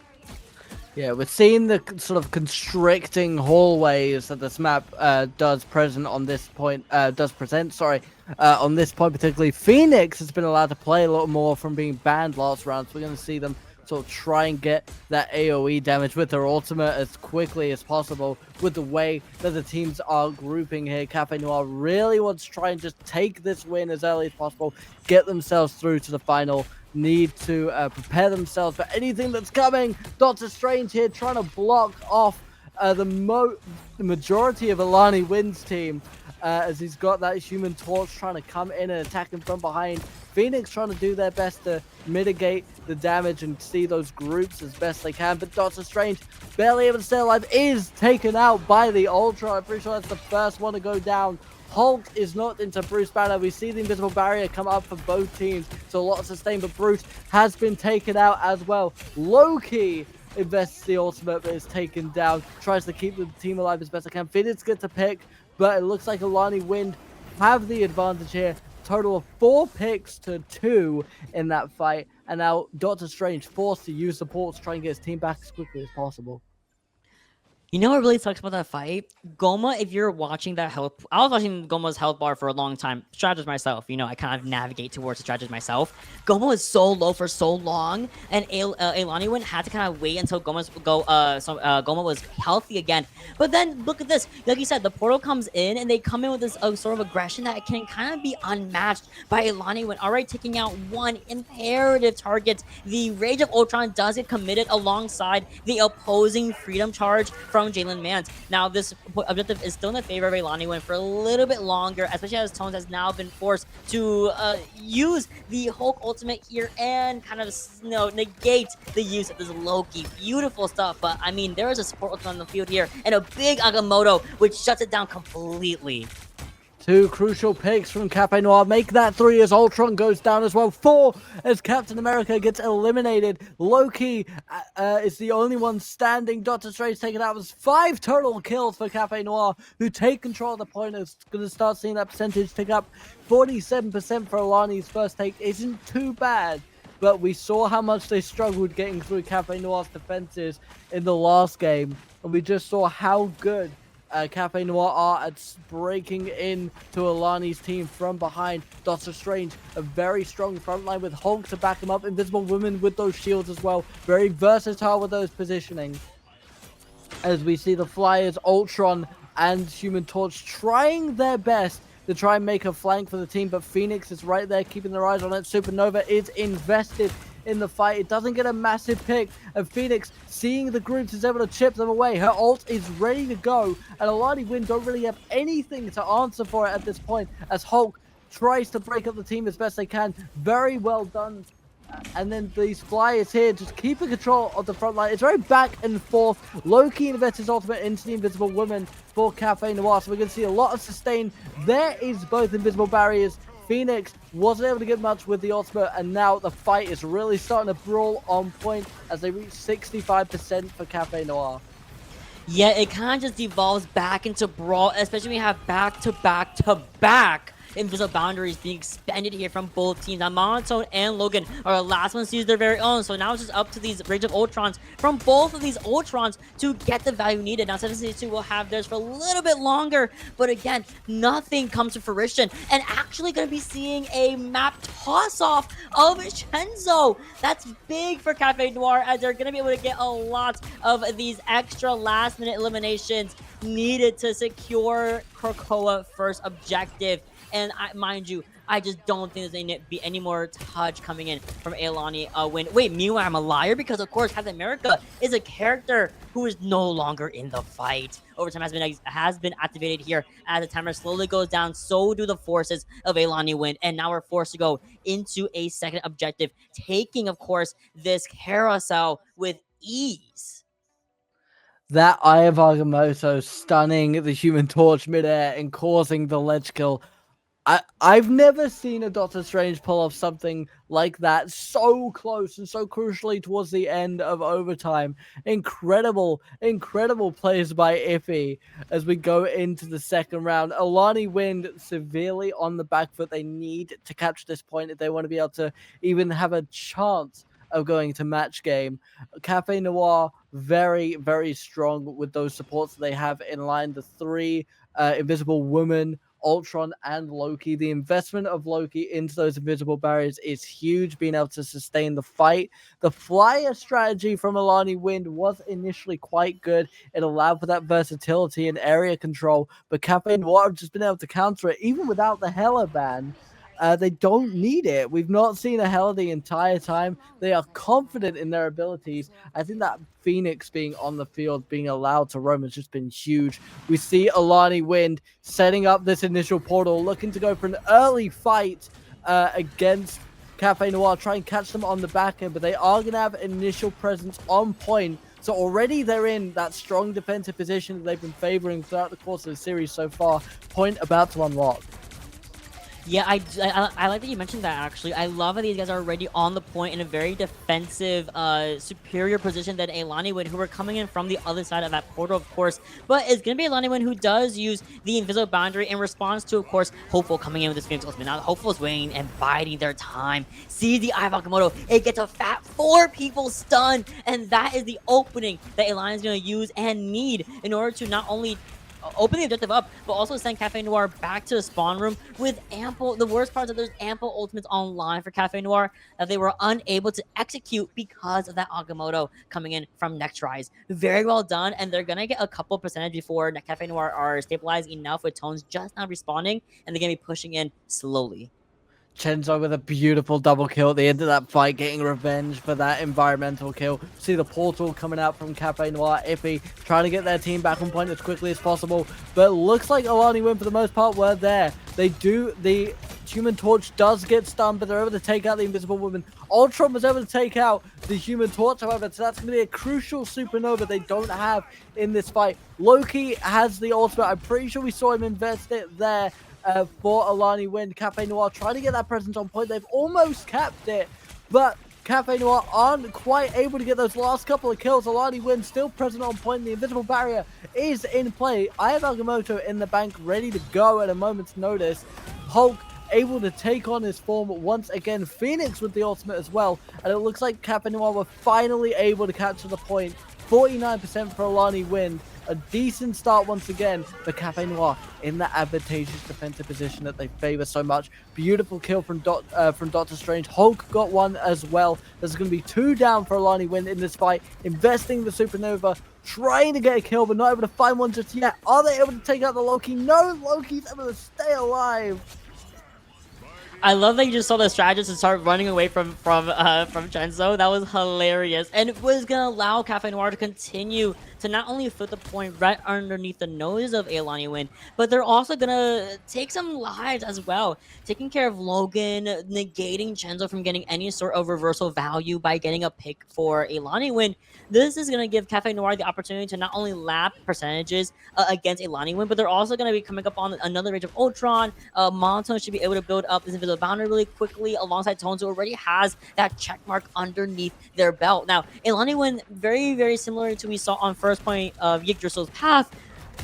Yeah, we're seeing the sort of constricting hallways that this map does present on this point. Does present, sorry, on this point particularly. Phoenix has been allowed to play a lot more from being banned last round, so we're going to see them sort of try and get that AoE damage with their ultimate as quickly as possible. With the way that the teams are grouping here, Cafe Noir really wants to try and just take this win as early as possible, get themselves through to the final. Need to prepare themselves for anything that's coming. Doctor Strange here trying to block off the majority of Ailaniwind's team as he's got that Human Torch trying to come in and attack him from behind. Phoenix trying to do their best to mitigate the damage and see those groups as best they can, but Doctor Strange, barely able to stay alive, is taken out by the Ultra. I'm pretty sure that's the first one to go down. Hulk is knocked into Bruce Banner. We see the invisible barrier come up for both teams, so a lot of sustain, but Bruce has been taken out as well. Loki invests the ultimate, but is taken down. Tries to keep the team alive as best I can. Phoenix gets a pick, but it looks like Ailaniwind have the advantage here. Total of 4 picks to 2 in that fight, and now Doctor Strange forced to use support to try and get his team back as quickly as possible. You know what really sucks about that fight? Goma, if you're watching that health, I was watching Goma's health bar for a long time. Strategist myself, you know, I kind of navigate towards the strategist myself. Goma was so low for so long, and Ailaniwind had to kind of wait until Goma was healthy again. But then look at this, like you said, the portal comes in, and they come in with this sort of aggression that can kind of be unmatched by Ailaniwind. Already taking out one imperative target. The Rage of Ultron does get committed alongside the opposing Freedom Charge from Jalen Mans. Now, this objective is still in the favor of Ailaniwind for a little bit longer, especially as Tones has now been forced to use the Hulk ultimate here and kind of negate the use of this Loki. Beautiful stuff, but I mean, there is a support ultimate on the field here and a big Agamotto, which shuts it down completely. 2 crucial picks from Cafe Noir. Make that 3 as Ultron goes down as well. 4 as Captain America gets eliminated. Loki is the only one standing. Doctor Strange taken out. It was 5 total kills for Cafe Noir, who take control of the point. Is going to start seeing that percentage tick up. 47% for Alani's first take isn't too bad, but we saw how much they struggled getting through Cafe Noir's defenses in the last game, and we just saw how good Cafe Noir are at breaking into Alani's team from behind. Doctor Strange, a very strong front line with Hulk to back him up. Invisible Woman with those shields as well. Very versatile with those positioning. As we see the Flyers, Ultron, and Human Torch trying their best to try and make a flank for the team, but Phoenix is right there keeping their eyes on it. Supernova is invested in the fight. It doesn't get a massive pick, and Phoenix, seeing the groups, is able to chip them away. Her ult is ready to go, and Ailaniwind don't really have anything to answer for it at this point, as Hulk tries to break up the team as best they can. Very well done. And then these Flyers here just keeping control of the front line. It's very back and forth. Loki invests his ultimate into the Invisible Woman for Cafe Noir, so we're going to see a lot of sustain. There is both invisible barriers. Phoenix wasn't able to get much with the ultimate, and now the fight is really starting to brawl on point as they reach 65% for Cafe Noir. Yeah, it kind of just devolves back into brawl, especially when you have back-to-back-to-back invisible boundaries being expanded here from both teams. Now, Monotone and Logan are the last ones to use their very own, so now it's just up to these Rage of Ultrons from both of these Ultrons to get the value needed. Now, 762 will have theirs for a little bit longer, but again, nothing comes to fruition, and actually going to be seeing a map toss-off of Shenzo. That's big for Cafe Noir, as they're going to be able to get a lot of these extra last-minute eliminations needed to secure Krakoa first objective. And mind you, I just don't think there's going to be any more touch coming in from Ailaniwind. Wait, meanwhile, I'm a liar because, of course, Captain America is a character who is no longer in the fight. Overtime has been activated here as the timer slowly goes down. So do the forces of Ailaniwind, and now we're forced to go into a second objective, taking, of course, this carousel with ease. That Eye of Agamotto stunning the Human Torch midair and causing the ledge kill. I've never seen a Doctor Strange pull off something like that so close and so crucially towards the end of overtime. Incredible plays by Iffy as we go into the second round. Ailaniwind severely on the back foot. They need to capture this point if they want to be able to even have a chance of going to match game. Cafe Noir, very strong with those supports that they have in line. The three Invisible Woman, Ultron, and Loki. The investment of Loki into those invisible barriers is huge, being able to sustain the fight. The flyer strategy from Ailaniwind was initially quite good. It allowed for that versatility and area control, but Cafe Noir have just been able to counter it, even without the Hela ban. They don't need it. We've not seen a Hela the entire time. They are confident in their abilities. I think that Phoenix being on the field, being allowed to roam, has just been huge. We see Ailaniwind setting up this initial portal, looking to go for an early fight against Cafe Noir, try and catch them on the back end, but they are going to have initial presence on point. So already they're in that strong defensive position that they've been favoring throughout the course of the series so far. Point about to unlock. Yeah, I like that you mentioned that, actually. I love how these guys are already on the point in a very defensive, superior position than Ailaniwind, who are coming in from the other side of that portal, of course. But it's going to be Ailaniwind who does use the invisible boundary in response to, of course, Hopeful coming in with this Phoenix Ultimate. Now, Hopeful is waiting and biding their time. Sees the Eye of Agamotto. It gets a fat 4 people stunned. And that is the opening that Ailaniwind is going to use and need in order to not only open the objective up, but also send Cafe Noir back to the spawn room with ample. The worst part is that there's ample ultimates online for Cafe Noir that they were unable to execute because of that Agamotto coming in from Next Rise. Very well done, and they're gonna get a couple percentage before Cafe Noir are stabilized enough with Tones just now respawning, and they're gonna be pushing in slowly. Chenzo with a beautiful double kill at the end of that fight, getting revenge for that environmental kill. See the portal coming out from Cafe Noir. Iffy trying to get their team back on point as quickly as possible, but it looks like Ailaniwind for the most part were there. The Human Torch does get stunned, but they're able to take out the Invisible Woman. Ultron was able to take out the Human Torch, however, so that's going to be a crucial supernova they don't have in this fight. Loki has the ultimate. I'm pretty sure we saw him invest it there. For Ailaniwind. Cafe Noir trying to get that presence on point. They've almost capped it, but Cafe Noir aren't quite able to get those last couple of kills. Ailaniwind still present on point. The invisible barrier is in play. I have Agamotto in the bank ready to go at a moment's notice. Hulk able to take on his form once again. Phoenix with the ultimate as well, and it looks like Cafe Noir were finally able to capture the point. 49% for Ailaniwind. A decent start once again for Cafe Noir in that advantageous defensive position that they favor so much. Beautiful kill from Doctor Strange. Hulk got one as well. There's going to be 2 down for Ailaniwind in this fight. Investing the supernova, trying to get a kill, but not able to find one just yet. Are they able to take out the Loki? No, Loki's able to stay alive. I love that you just saw the strategist and start running away from Chenzo. That was hilarious, and it was gonna allow Cafe Noir to continue to not only flip the point right underneath the nose of Ailaniwind, but they're also gonna take some lives as well, taking care of Logan, negating Chenzo from getting any sort of reversal value by getting a pick for Ailaniwind. This is gonna give Cafe Noir the opportunity to not only lap percentages against Ailaniwind, but they're also gonna be coming up on another Rage of Ultron. Monotone should be able to build up this invisible boundary really quickly alongside Tones, who already has that check mark underneath their belt. Now, Ailaniwind, very similar to we saw on first point of Yggdrasil's path,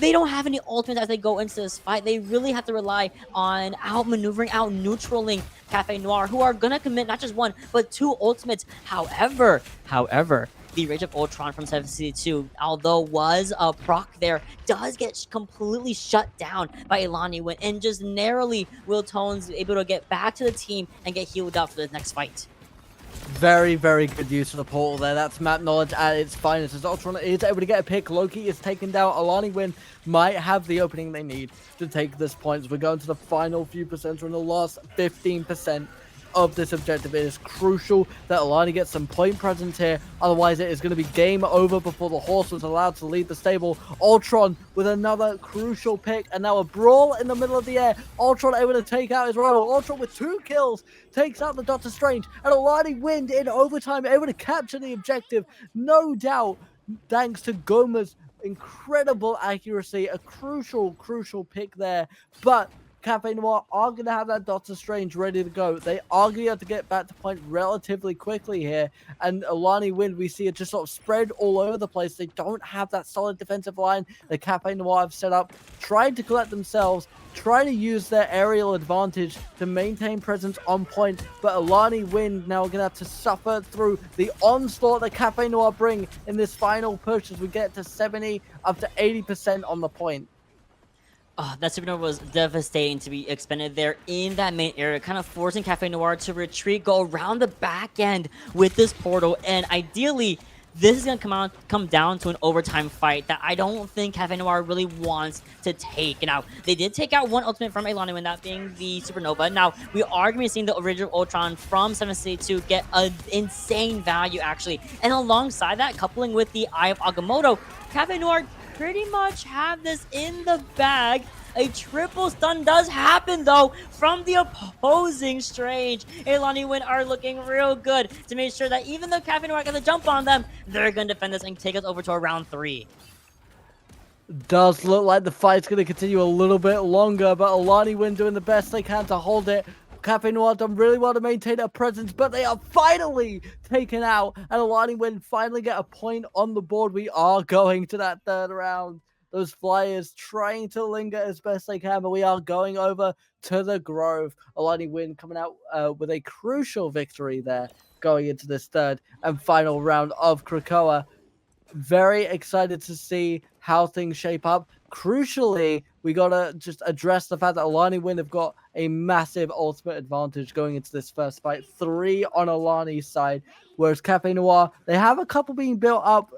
they don't have any ultimates as they go into this fight. They really have to rely on outmaneuvering, out-neutraling Cafe Noir, who are gonna commit not just 1, but 2 ultimates. However, the Rage of Ultron from 762, although was a proc there, does get completely shut down by Ailaniwind, and just narrowly will Tones able to get back to the team and get healed up for the next fight. Very, very good use of the portal there. That's map knowledge at its finest. As Ultron is able to get a pick, Loki is taken down. Ailaniwind might have the opening they need to take this point. So we're going to the final few percent, in the last 15% of this objective. It is crucial that Ailani gets some point presence here. Otherwise, it is going to be game over before the horse was allowed to leave the stable. Ultron with another crucial pick, and now a brawl in the middle of the air. Ultron able to take out his rival. Ultron with 2 kills takes out the Doctor Strange, and Ailaniwind in overtime able to capture the objective. No doubt, thanks to Goma's incredible accuracy. A crucial pick there, but Cafe Noir are going to have that Doctor Strange ready to go. They are going to have to get back to point relatively quickly here. And Ailaniwind, we see it just sort of spread all over the place. They don't have that solid defensive line that Cafe Noir have set up, trying to collect themselves, trying to use their aerial advantage to maintain presence on point. But Ailaniwind now going to have to suffer through the onslaught that Cafe Noir bring in this final push as we get to 70 up to 80% on the point. Oh, that supernova was devastating to be expended there in that main area, kind of forcing Cafe Noir to retreat, go around the back end with this portal, and ideally, this is going to come down to an overtime fight that I don't think Cafe Noir really wants to take. Now, they did take out one ultimate from Ailaniwind, that being the Supernova. Now, we are going to be seeing the original Ultron from 762 get an insane value, actually. And alongside that, coupling with the Eye of Agamotto, Cafe Noir pretty much have this in the bag. A triple stun does happen, though, from the opposing Strange. Ailaniwind are looking real good to make sure that even though Cafe Noir gets a jump on them, they're going to defend this and take us over to a round 3. Does look like the fight's going to continue a little bit longer, but Ailaniwind doing the best they can to hold it. Cafe Noir done really well to maintain a presence, but they are finally taken out, and Ailaniwind finally get a point on the board. We are going to that 3rd round. Those Flyers trying to linger as best they can, but we are going over to the Grove. Ailaniwind coming out with a crucial victory there, going into this 3rd and final round of Krakoa. Very excited to see how things shape up. Crucially, we got to just address the fact that Ailaniwind have got a massive ultimate advantage going into this first fight. 3 on Alani's side, whereas Cafe Noir, they have a couple being built up,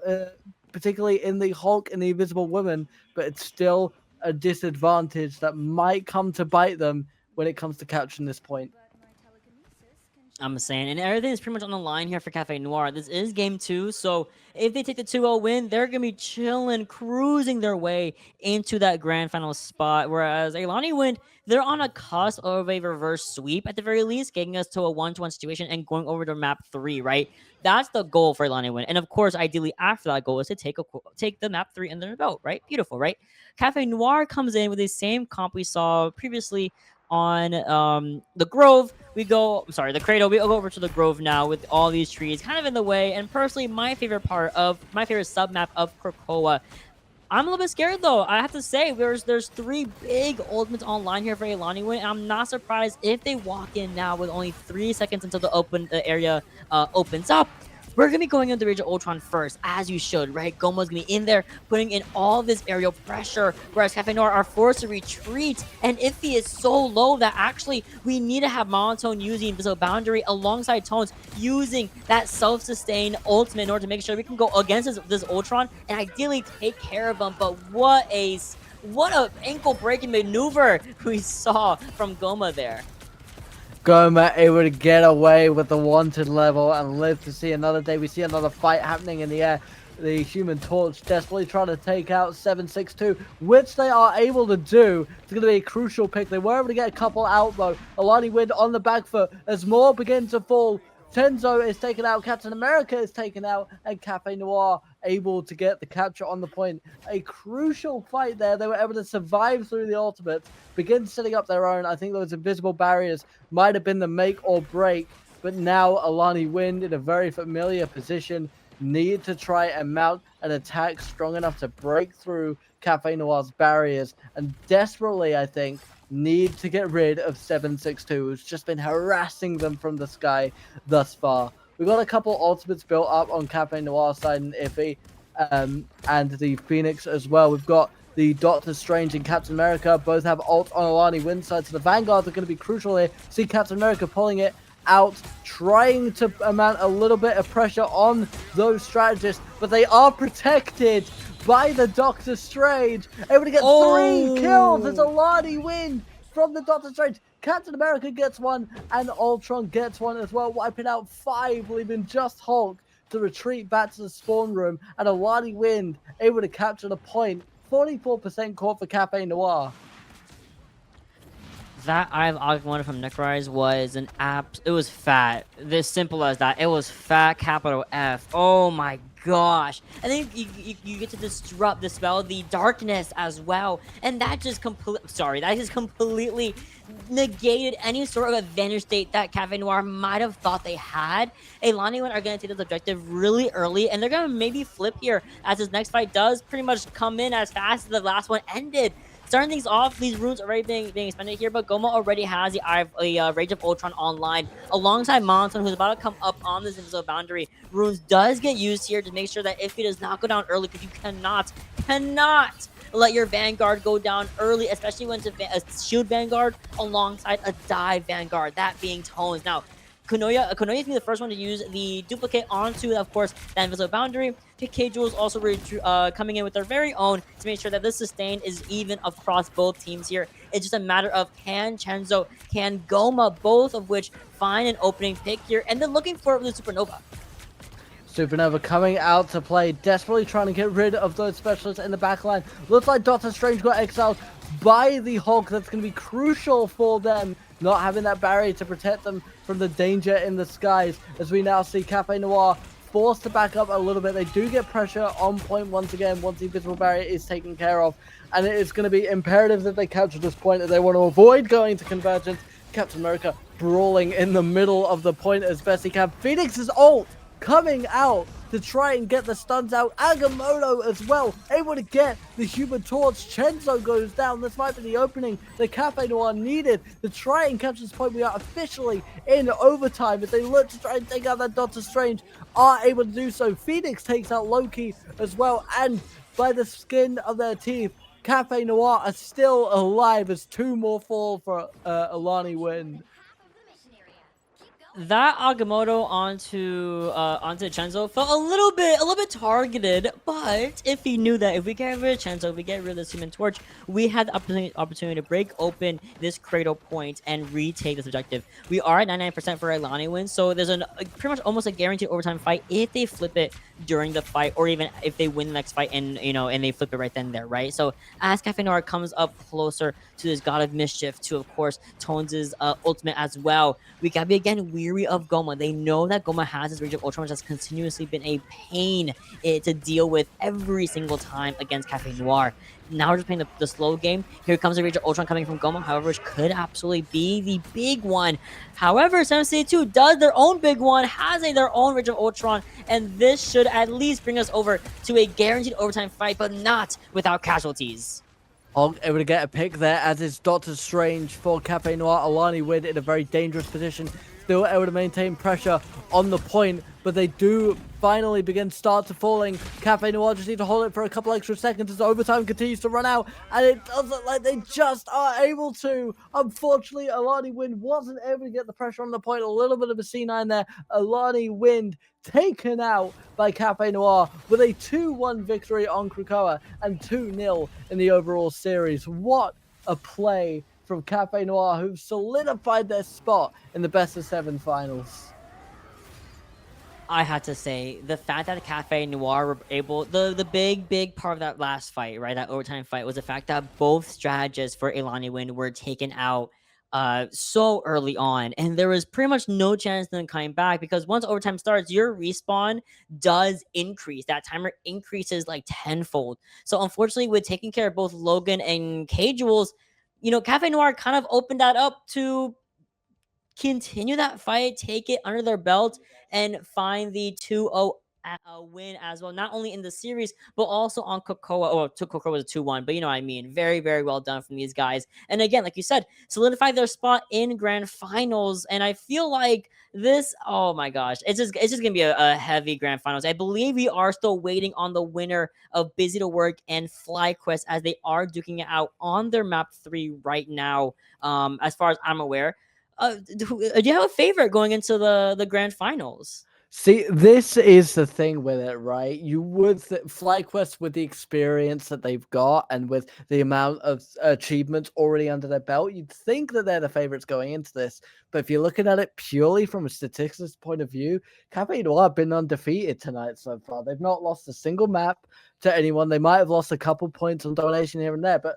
particularly in the Hulk and the Invisible Woman, but it's still a disadvantage that might come to bite them when it comes to capturing this point. I'm saying, and everything is pretty much on the line here for Cafe Noir. This is game 2, so if they take the 2-0 win, they're going to be chilling, cruising their way into that grand final spot, whereas Ailaniwind, they're on a cusp of a reverse sweep, at the very least, getting us to a 1-1 situation and going over to map 3, right? That's the goal for Ailaniwind, and of course, ideally, after that goal is to take the map 3 under their belt, right? Beautiful, right? Cafe Noir comes in with the same comp we saw previously on the Grove. The Cradle. We go over to the Grove now with all these trees kind of in the way. And personally, my favorite sub map of Krakoa. I'm a little bit scared though. I have to say, there's 3 big ultimates online here for Ailaniwind, and I'm not surprised if they walk in now with only 3 seconds until the area opens up. We're going to be going into Rage of Ultron first, as you should, right? Goma's going to be in there, putting in all this aerial pressure, whereas Cafe Noir are forced to retreat, and Iffy is so low that actually we need to have Monotone using Invisible Boundary alongside Tones using that self-sustain ultimate in order to make sure we can go against this Ultron and ideally take care of him. But what a ankle-breaking maneuver we saw from Goma there. Goma able to get away with the wanted level and live to see another day. We see another fight happening in the air. The Human Torch desperately trying to take out 762, which they are able to do. It's going to be a crucial pick. They were able to get a couple out though. Ailaniwind on the back foot as more begin to fall. Tenzo is taken out, Captain America is taken out, and Cafe Noir able to get the capture on the point. A crucial fight there. They were able to survive through the ultimates, begin setting up their own. I think those invisible barriers might have been the make or break, but now Ailaniwind in a very familiar position need to try and mount an attack strong enough to break through Cafe Noir's barriers, and desperately, I think, need to get rid of 762, who's just been harassing them from the sky thus far. We've got a couple ultimates built up on Cafe Noir's side and Iffy, and the Phoenix as well. We've got the Doctor Strange and Captain America both have ult on Ailaniwind's side, so the Vanguards are going to be crucial here. See Captain America pulling it out, trying to mount a little bit of pressure on those strategists, but they are protected by the Doctor Strange. Able to get 3 kills as Ailaniwind from the Doctor Strange. Captain America gets one, and Ultron gets one as well, wiping out 5, leaving just Hulk to retreat back to the spawn room, and Ailaniwind able to capture the point. 44% caught for Cafe Noir. That Eye of Agamotto from Necrise was an app. It was fat. This simple as that. It was fat, capital F. Oh my gosh. And then you get to dispel the darkness as well. And that just completely negated any sort of advantage state that Cafe Noir might have thought they had. Ailaniwind are going to take this objective really early, and they're going to maybe flip here as this next fight does pretty much come in as fast as the last one ended. Starting things off, these runes already being expended here, but Goma already has the Rage of Ultron online alongside Monson, who's about to come up on this invisible boundary. Runes does get used here to make sure that if he does not go down early, because you cannot let your Vanguard go down early, especially when it's a shield Vanguard alongside a dive Vanguard, that being Tones. Now, Konoya is going to be the first one to use the duplicate onto, of course, that invisible boundary. PK Jules also coming in with their very own to make sure that this sustain is even across both teams here. It's just a matter of can Chenzo, can Goma, both of which find an opening pick here, and then looking for the Supernova. Supernova coming out to play, desperately trying to get rid of those specialists in the backline. Looks like Doctor Strange got exiled by the Hulk. That's going to be crucial for them, not having that barrier to protect them from the danger in the skies. As we now see Cafe Noir forced to back up a little bit. They do get pressure on point once again, once the invisible barrier is taken care of. And it is going to be imperative that they capture this point if they want to avoid going to Convergence. Captain America brawling in the middle of the point as best he can. Phoenix's ult coming out to try and get the stuns out. Agamotto as well, able to get the Human Torch. Chenzo goes down. This might be the opening that Cafe Noir needed to try and capture this point. We are officially in overtime as they look to try and take out that Doctor Strange. Are able to do so. Phoenix takes out Loki as well, and by the skin of their teeth, Cafe Noir are still alive as 2 more fall for Ailaniwind. That Agamotto onto Chenzo felt a little bit targeted, but if he knew that if we get rid of Chenzo, if we get rid of this Human Torch, we had the opportunity to break open this cradle point and retake this objective. We are at 99% for Ailaniwind, so there's pretty much almost a guaranteed overtime fight if they flip it during the fight, or even if they win the next fight and and they flip it right then and there, right? So as Cafe Noir comes up closer to this God of Mischief, to of course Tones' ultimate as well, we gotta be again weary of Goma. They know that Goma has this Rage of Ultron, which has continuously been a pain to deal with every single time against Cafe Noir. Now we're just playing the slow game. Here comes the Rage of Ultron coming from Goma, however, which could absolutely be the big one. However, 7C2 does their own big one, has their own Rage of Ultron, and this should at least bring us over to a guaranteed overtime fight, but not without casualties. Hulk able to get a pick there, as is Doctor Strange for Cafe Noir. Ailaniwind in a very dangerous position, still able to maintain pressure on the point, but they do finally start to falling. Cafe Noir just need to hold it for a couple extra seconds as overtime continues to run out, and it does look like they just are able to. Unfortunately, Ailaniwind wasn't able to get the pressure on the point. A little bit of a C9 there. Ailaniwind taken out by Cafe Noir with a 2-1 victory on Krakoa and 2-0 in the overall series. What a play from Cafe Noir, who've solidified their spot in the best of 7 finals. I had to say, the fact that Cafe Noir were able, the big part of that last fight, right, that overtime fight, was the fact that both strategists for Ailaniwind were taken out so early on, and there was pretty much no chance of them coming back, because once overtime starts, your respawn does increase. That timer increases like tenfold. So unfortunately, with taking care of both Logan and K-Jules, Cafe Noir kind of opened that up to continue that fight, take it under their belt, and find the 2-0 win as well, not only in the series, but also on Krakoa. Oh, Krakoa was a 2-1, but you know what I mean. Very, very well done from these guys. And again, like you said, solidify their spot in grand finals. And I feel like this, oh my gosh, it's just gonna be a heavy grand finals. I believe we are still waiting on the winner of Busy to Work and FlyQuest, as they are duking it out on their map 3 right now, as far as I'm aware. Do you have a favorite going into the grand finals? See, this is the thing with it, right? You would FlyQuest, with the experience that they've got and with the amount of achievements already under their belt, you'd think that they're the favorites going into this. But if you're looking at it purely from a statistics point of view, Cafe Noir have been undefeated tonight so far. They've not lost a single map to anyone. They might have lost a couple points on domination here and there, but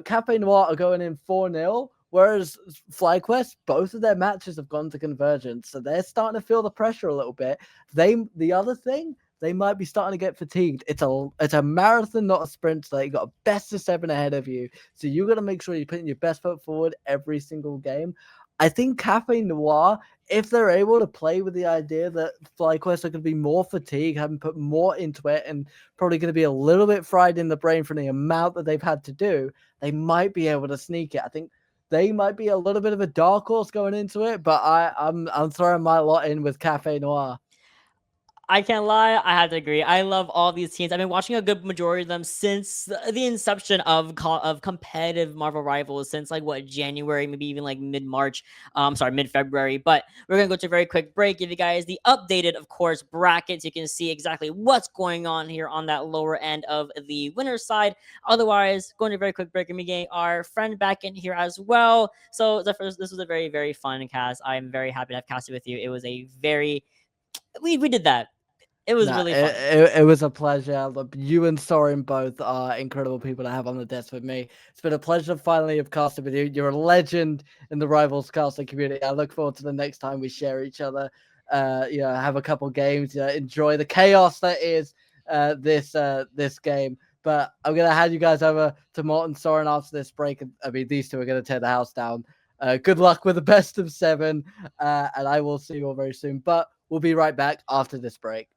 Cafe Noir are going in 4-0. Whereas FlyQuest, both of their matches have gone to convergence, so they're starting to feel the pressure a little bit. The other thing, they might be starting to get fatigued. It's a marathon, not a sprint. So you got a best of 7 ahead of you, so you got to make sure you're putting your best foot forward every single game. I think Cafe Noir, if they're able to play with the idea that FlyQuest are going to be more fatigued, having put more into it, and probably going to be a little bit fried in the brain from the amount that they've had to do, they might be able to sneak it. I think they might be a little bit of a dark horse going into it, but I'm throwing my lot in with Cafe Noir. I can't lie, I have to agree. I love all these teams. I've been watching a good majority of them since the inception of competitive Marvel Rivals, since like what, January, maybe even like mid-March. Mid-February. But we're gonna go to a very quick break. Give you guys the updated, of course, brackets. You can see exactly what's going on here on that lower end of the winner's side. Otherwise, going to a very quick break and we get our friend back in here as well. So this was a very, very fun cast. I'm very happy to have casted with you. It was a very we did that. It was really fun. It was a pleasure. Look, you and Soren both are incredible people to have on the desk with me. It's been a pleasure finally of casting with you. You're a legend in the Rivals casting community. I look forward to the next time we share each other. Have a couple games. Enjoy the chaos that is this game. But I'm gonna hand you guys over to Morton Soren after this break. I mean, these two are gonna tear the house down. Good luck with the best of 7, and I will see you all very soon. But we'll be right back after this break.